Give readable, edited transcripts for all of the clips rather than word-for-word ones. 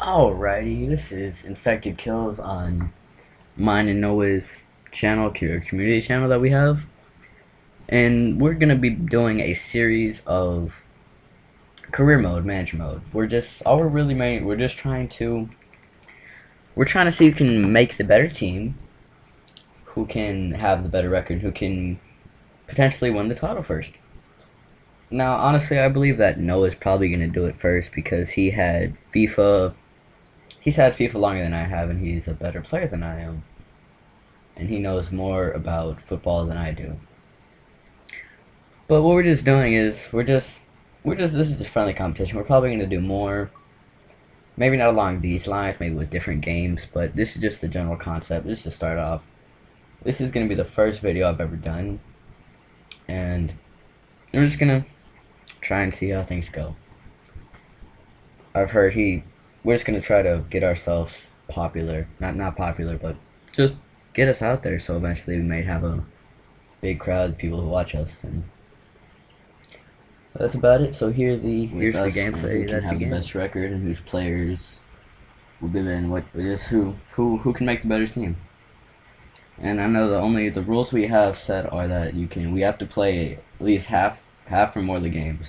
Alrighty, this is Infected Kills on mine and Noah's channel, community channel that we have. And we're gonna be doing a series of career mode, manager mode. We're just trying to see who can make the better team, who can have the better record, who can potentially win the title first. Now, honestly, I believe that Noah's probably gonna do it first because he's had FIFA longer than I have, and he's a better player than I am. And he knows more about football than I do. But what we're just doing is this is just friendly competition. We're probably gonna do more, maybe not along these lines, maybe with different games, but this is just the general concept. Just to start off, this is gonna be the first video I've ever done, and we're just gonna try and see how things go. We're just gonna try to get ourselves popular, not popular, but just get us out there. So eventually we might have a big crowd of people who watch us, and that's about it. So here's the gameplay. Who can have the best record and whose players will be in what is who can make the better team. And I know the rules we have set are that we have to play at least half or more of the games,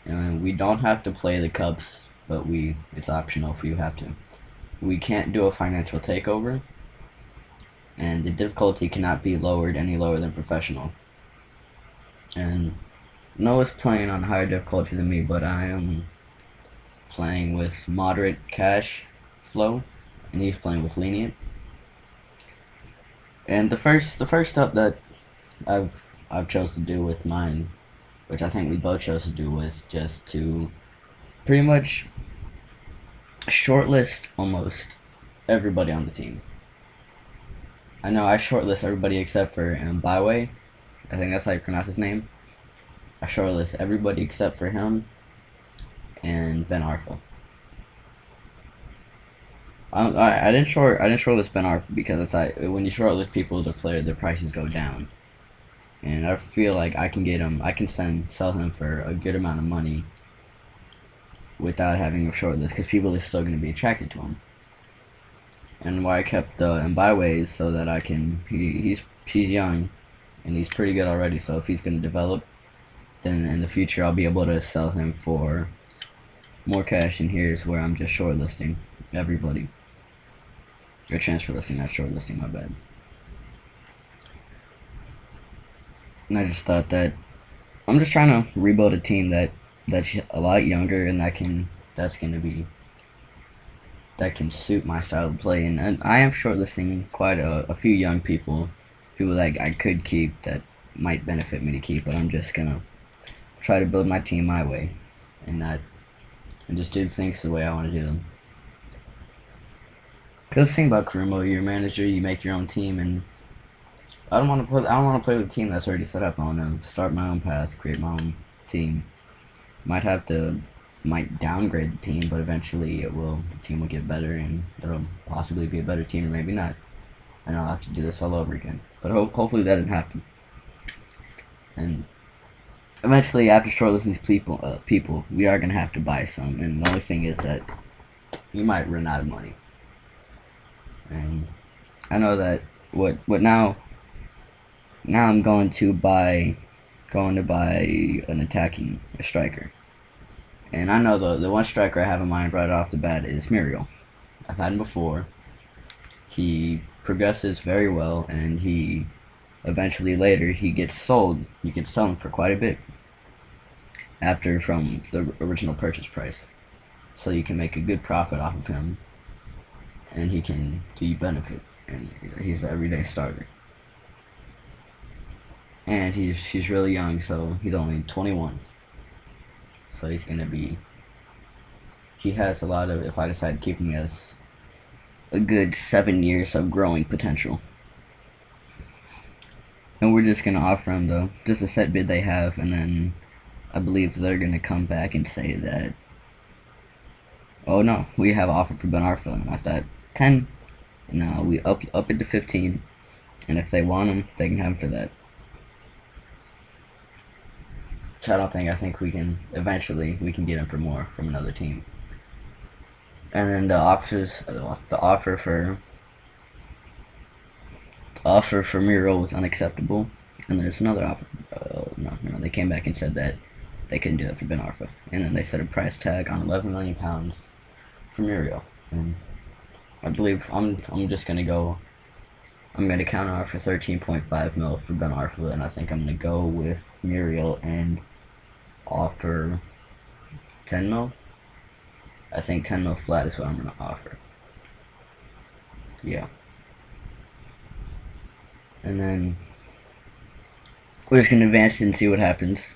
and we don't have to play the cups, but it's optional if you have to. We can't do a financial takeover, and the difficulty cannot be lowered any lower than professional. And Noah's playing on higher difficulty than me, but I am playing with moderate cash flow, and he's playing with lenient. And the first step that I've chose to do with mine, which I think we both chose to do, was just to pretty much shortlist almost everybody on the team. I know I shortlist everybody except for Byway. I think that's how you pronounce his name. I shortlist everybody except for him and Ben Arfa. I didn't shortlist Ben Arfa because it's like when you shortlist people, their prices go down, and I feel like I can sell him for a good amount of money without having a shortlist, because people are still going to be attracted to him. And why I kept Mbyway is so that he's young and he's pretty good already, so if he's going to develop, then in the future I'll be able to sell him for more cash. And here's where I'm just shortlisting everybody. Or transfer listing, not shortlisting, my bad. And I just thought that I'm just trying to rebuild a team that's a lot younger, and that can suit my style of play. And I am shortlisting quite a few young people that I could keep, that might benefit me to keep, but I'm just gonna try to build my team my way, and just do things the way I want to do them. Because the thing about career mode, you're a manager, you make your own team, and I don't want to play with a team that's already set up. I want to start my own path, create my own team. Might downgrade the team, but eventually the team will get better, and it'll possibly be a better team, or maybe not. And I'll have to do this all over again. But hopefully that didn't happen. And eventually, after shortlisting these people, we are gonna have to buy some. And the only thing is that you might run out of money. And I know that what now. Now I'm going to buy a striker. And I know the one striker I have in mind right off the bat is Muriel. I've had him before. He progresses very well, and he eventually later he gets sold. You can sell him for quite a bit from the original purchase price. So you can make a good profit off of him, and he can do you benefit. And he's an everyday starter. And he's really young, so he's only 21. So he has a lot of, if I decide to keep him, he has a good 7 years of growing potential. And we're just gonna offer him just a set bid they have, and then I believe they're gonna come back and say that, oh no, we have an offer for Ben Arfa. And I thought 10. No, we up it to 15, and if they want him, they can have him for that. I think we can get him for more from another team. And then the offer for Muriel was unacceptable. And there's another offer. No, they came back and said that they couldn't do that for Ben Arfa. And then they set a price tag on 11 million pounds for Muriel. And I believe I'm just gonna go. I'm gonna counter offer 13.5 mil for Ben Arfa, and I think I'm gonna go with Muriel and offer 10 mil. I think 10 mil flat is what I'm gonna offer. Yeah. And then we're just gonna advance it and see what happens.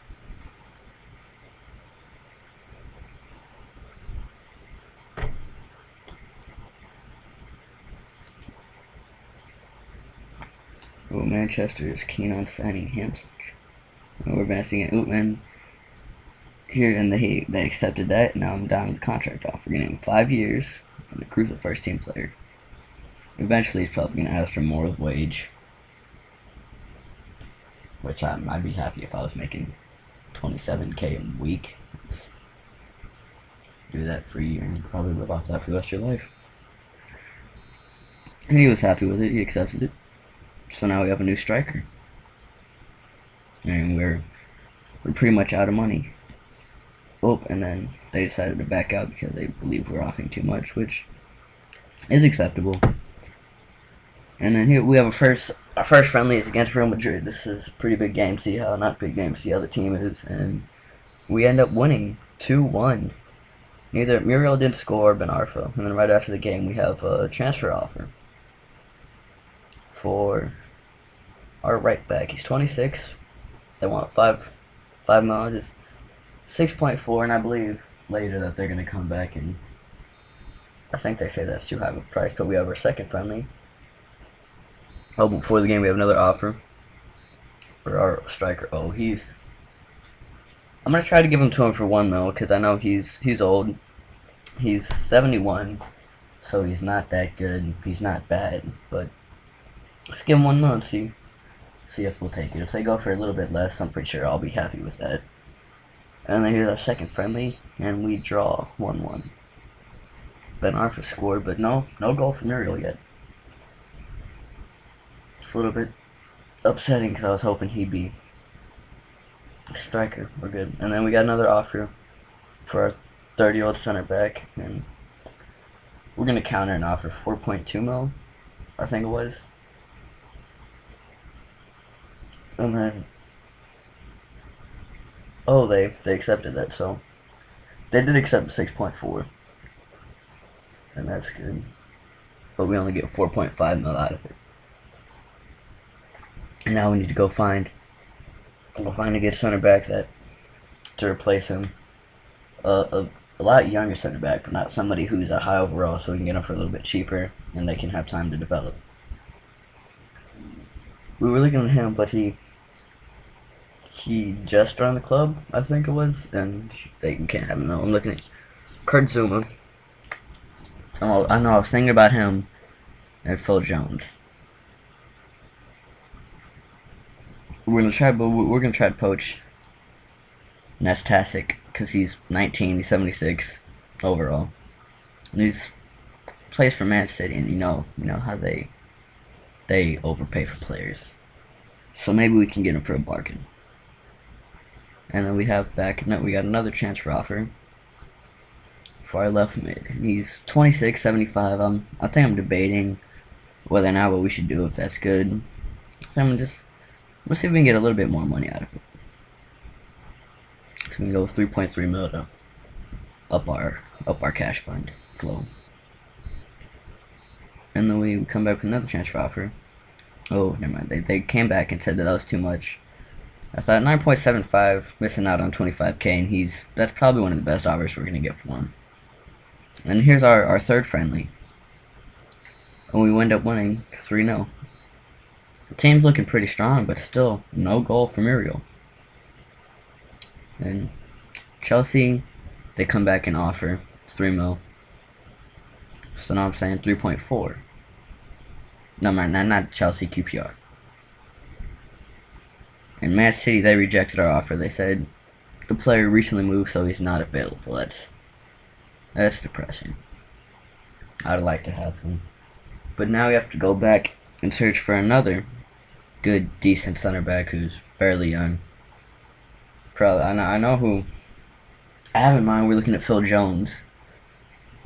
Oh, Manchester is keen on signing Hamsik. We're advancing it. And here, and they accepted that. Now I'm down with the contract offer. Getting him 5 years and a crucial first team player. Eventually, he's probably gonna ask for more wage, which I'd be happy if I was making 27K a week. Let's do that for a year and probably live off that for the rest of your life. And he was happy with it. He accepted it. So now we have a new striker, and we're pretty much out of money. Oh, and then they decided to back out because they believe we're offering too much, which is acceptable. And then here we have our first friendly is against Real Madrid. This is a pretty big game. See how not big game. See how the team is, and we end up winning 2-1. Neither Muriel didn't score, Ben Arfa, and then right after the game we have a transfer offer for our right back. He's 26. They want 5 mil, just 6.4, and I believe later that they're gonna come back and I think they say that's too high of a price. But we have our second friendly. Oh, before the game we have another offer for our striker. Oh, I'm gonna try to give him to him for 1 mil because I know he's old. He's 71, so he's not that good. He's not bad, but let's give him 1 mil and see if they'll take it. If they go for a little bit less, I'm pretty sure I'll be happy with that. And then here's our second friendly, and we draw 1-1. Ben Arfa scored, but no goal for Muriel yet. It's a little bit upsetting because I was hoping he'd be a striker. We're good. And then we got another offer for our 30-year-old center back, and we're gonna counter an offer 4.2 mil, I think it was. And then they accepted that, so they did accept 6.4, and that's good. But we only get 4.5 mil out of it. And now we need to go find a good center back to replace him. A lot younger center back, but not somebody who's a high overall, so we can get him for a little bit cheaper, and they can have time to develop. We were looking at him, but he just joined the club, I think it was, and they can't have him. No, I'm looking at Kurt Zuma. Oh, I know. I was thinking about him and Phil Jones. We're gonna try to poach Nastasic because he's 19, he's 76 overall, and he's plays for Man City, and you know how they overpay for players. So maybe we can get him for a bargain. And then we got another transfer offer for our left mid. He's 26, 75. I think I'm debating whether or not what we should do if that's good. So we'll see if we can get a little bit more money out of it. So we can go with 3.3 mil to up our cash fund flow. And then we come back with another transfer offer. Oh, never mind. They came back and said that was too much. I thought 9.75, missing out on 25K, and that's probably one of the best offers we're gonna get for him. And here's our third friendly, and we end up winning 3-0. The team's looking pretty strong, but still no goal for Muriel. And Chelsea, they come back and offer 3 mil. So now I'm saying 3.4. No, not Chelsea, QPR. And Man City, they rejected our offer. They said the player recently moved, so he's not available. That's depressing. I'd like to have him. But now we have to go back and search for another good, decent center back who's fairly young. Probably, I know who I have in mind. We're looking at Phil Jones.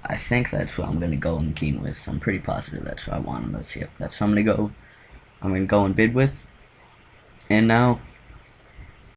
I think that's what I'm going to go and keen with. I'm pretty positive that's what I want him to see. That's what I'm going to go. I'm going to go and bid with. And now